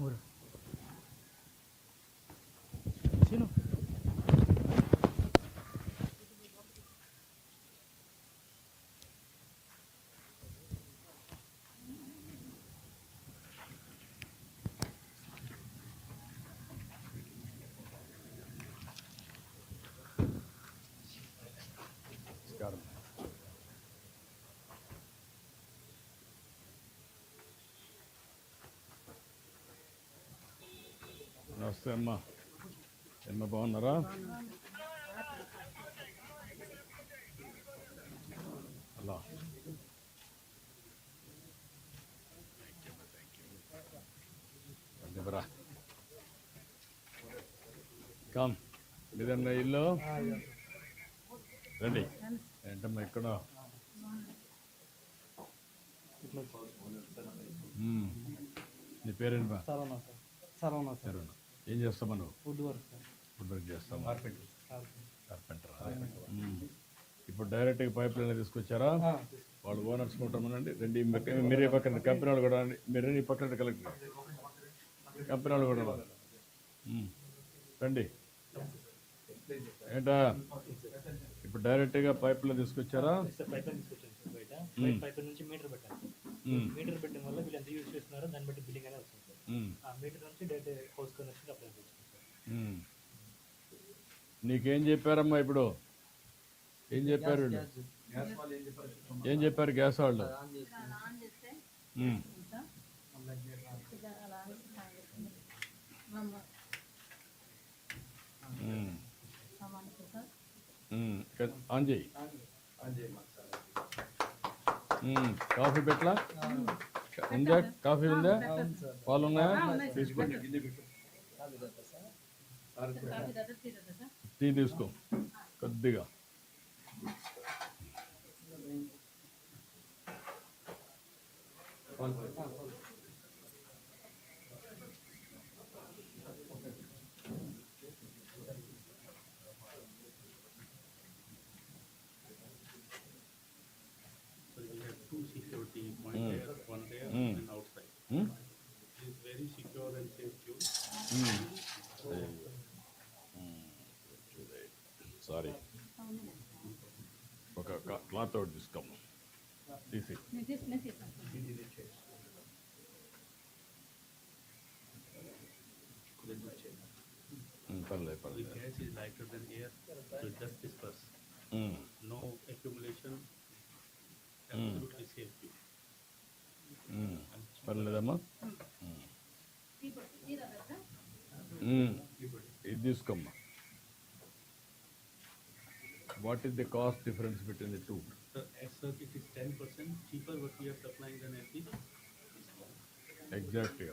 ఊరు సీను నమస్తే అమ్మా. ఎమ్మ బాగున్నారా? అలా బరా కమ్ మీదన్న ఇల్లు రండి. ఏంటమ్మా ఇక్కడ నీ పేరేంటమ్మా? సరేనా. ఏం చేస్తామా నువ్వు? ఫుడ్ వర్క్ చేస్తామా? కార్పెంటర్. ఇప్పుడు డైరెక్ట్గా పైప్ లైన్ తీసుకొచ్చారా? వాళ్ళు ఓనర్స్ ఉంటామనండి. రెండు మీరే పక్కన కంపెనీ వాళ్ళు కూడా మీరు ఈ పక్కన కలెక్టర్ కంపెనీ వాళ్ళు కూడా రండి. ఏంటా ఇప్పుడు డైరెక్ట్గా పైప్ లైన్ తీసుకొచ్చారా? మీటర్ పెట్టడం వల్ల వీళ్ళు ఎంత యూజ్ చేస్తున్నారో దాన్ని బట్టి బిల్లింగ్ అనేది వస్తుంది. ఆ మీటర్ నుంచి డైరెక్ట్ హౌస్ కనెక్షన్ అప్లై చేస్తున్నాం. నీకేం చెప్పారమ్మా? ఇప్పుడు ఏం చెప్పారు? ఏం చెప్పారు గ్యాస్ వాళ్ళు? ఆన్ చేయి. కాఫీ పెట్టలా? ఉందా? కాఫీ ఉందా? పాలు ఉన్నాయా? తీసుకోండి. టీ తీసుకో కొద్దిగా. Security point there, one there and outside. It is very secure and safe fuel. Sorry, ఒక క్లాత్ ఒకటి తీసుకోము. తీసి పర్లేదు పర్లేదు. Gas is lighter than air, so just disperse. No accumulation. Absolutely safe fuel. పర్లేదమ్మా. ఇది తీసుకోమ్మా. What is the cost difference between the two? As such, it is 10% cheaper what we are supplying than LPG. Exactly.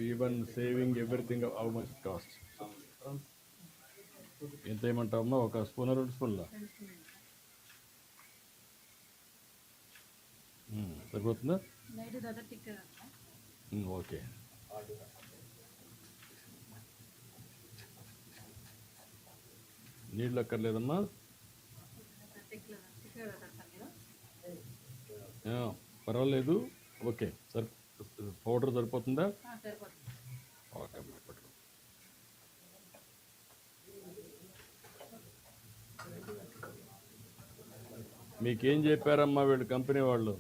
Even saving everything, how much it costs? ఎంత ఏమంటావమ్మా? ఒక spoon, 2 స్పూన్లా సరిపోతుందా? Okay. నీళ్ళు అక్కర్లేదమ్మా? పర్వాలేదు. Okay sir, powder సరిపోతుందా? Okay అమ్మా. పట్టుకో. మీకేం చెప్పారమ్మా వీళ్ళు కంపెనీ వాళ్ళు?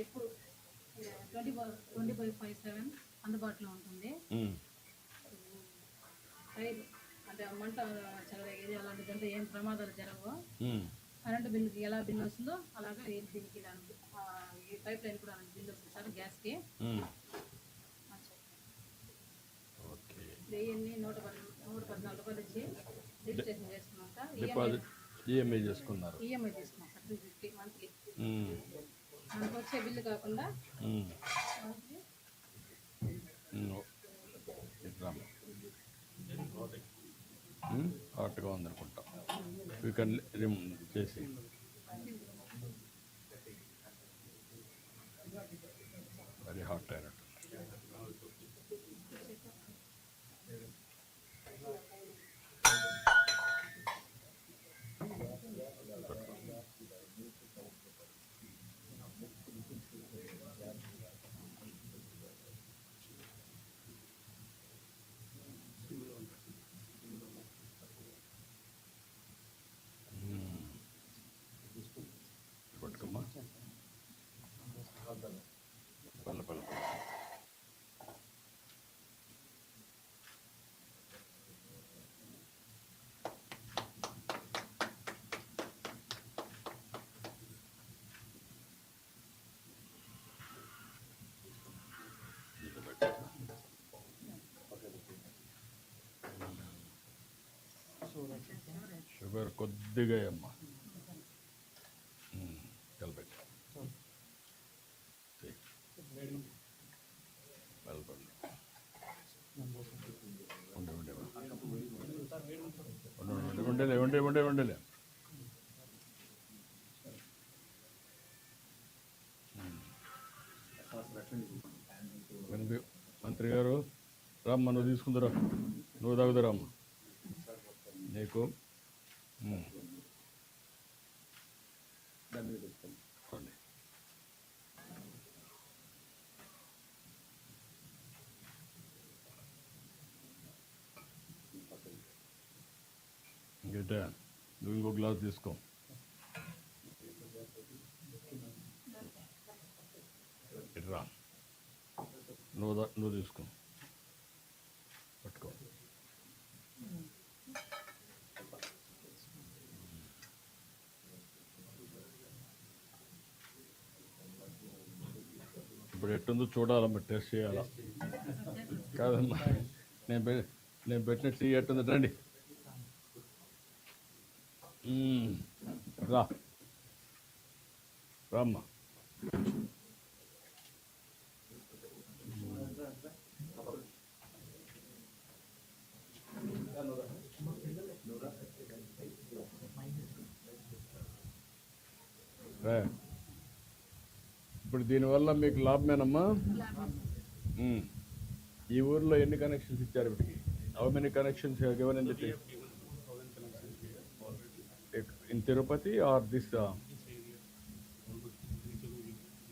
ఎప్పుడు 24/7 అందుబాటులో ఉంటుంది. అంటే మంట చెలరేగేది అలాంటిదంటే ఏం ప్రమాదాలు జరగవు. కరెంటు బిల్లుకి ఎలా బిల్లు వస్తుందో అలాగే దీనికి ఈ పైప్ లైన్ కూడా బిల్లు వస్తుంది సార్ గ్యాస్కి. 114 రూపాయలు ఇచ్చి రిజిస్ట్రేషన్ చేసుకున్నాం సార్. ఈఎంఐ చేసుకున్నారు? ఈఎంఐ తీసుకున్నాం సార్ 250 మంత్లీ. మనకు వచ్చే బిల్లు కాకుండా హాట్గా ఉందనుకుంటా. యూ కెన్ రిమూవ్ చేసి వెరీ హాట్ అయినట్టు. షుగర్ కొద్దిగా అమ్మా కలిపెట్టి వెళ్ళిపోండి ఉండలే మంత్రి గారు రామ్మ నువ్వు తీసుకుందరా నువ్వు తాగుదరామ్మ నీకు రండి. ఇంకేటా నువ్వు ఇంకో గ్లాస్ తీసుకో ఇట్రా నువ్వు తీసుకో పట్టుకో ఇప్పుడు ఎట్టుందో చూడాలమ్మా టెస్ట్ చేయాలా కాదమ్మా నేను పెట్టిన టీ ఎట్టుంది రండి రామ్మా ఇప్పుడు దీనివల్ల మీకు లాభమేనమ్మా ఈ ఊర్లో ఎన్ని కనెక్షన్స్ ఇచ్చారు ఇప్పటికి how many connections given in Tirupati are this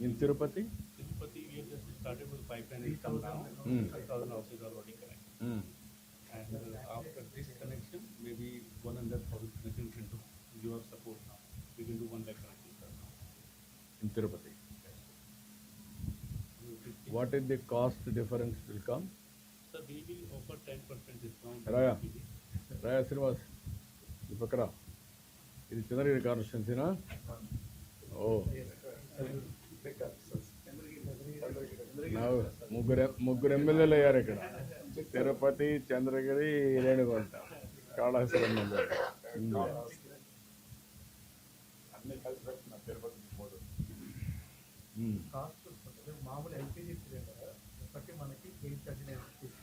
in Tirupati we have just started with pipeline system now. 5,000 houses already connected. And after this connection, maybe 100,000 connections into your support now. We can do 1 lakh connections now. In Tirupati. What is the cost difference will come? Sir, we will offer 10% discount. Raya Srinivas, ఈ పక్కన ఇది చంద్రగిరి కాన్స్టిట్యున్సీనా? ఓ ముగ్గురు ఎమ్మెల్యేలు అయ్యారు ఇక్కడ, తిరుపతి, చంద్రగిరి, రేణిగుంట, కాళహస్తి మామూలు LPG cylinder ఒకటి మనకి 839 రూపీస్,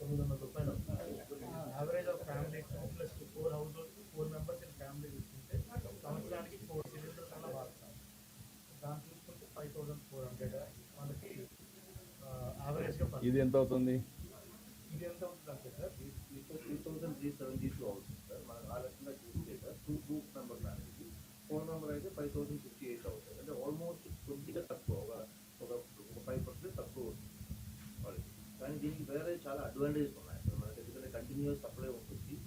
900 రూపాయలు. Average of family plus 4 house hold 4 members in family చూసుకుంటే సంవత్సరానికి 4 సిలిండర్స్ అలా వాడతాం. దాన్ని చూసుకుంటే 5,400 మనకి యావరేజ్గా. ఇది ఎంత అవుతుంది? ఇది ఎంత అవుతుంది అంటే సార్ 3,372 అవుతుంది సార్. మనం ఆ లక్షణంగా చూస్తే సార్ 2 గ్రూప్ మెంబర్ అనేది 4 మెంబర్ అయితే 5,058 అవుతుంది. అంటే ఆల్మోస్ట్ కొద్దిగా తక్కువ, ఒక 5% తక్కువ వస్తుంది వాళ్ళకి. కానీ దీనికి వేరే చాలా అడ్వాంటేజెస్ ఉన్నాయి సార్. మనకి ఎందుకంటే కంటిన్యూస్ సప్లై ఉంటుంది,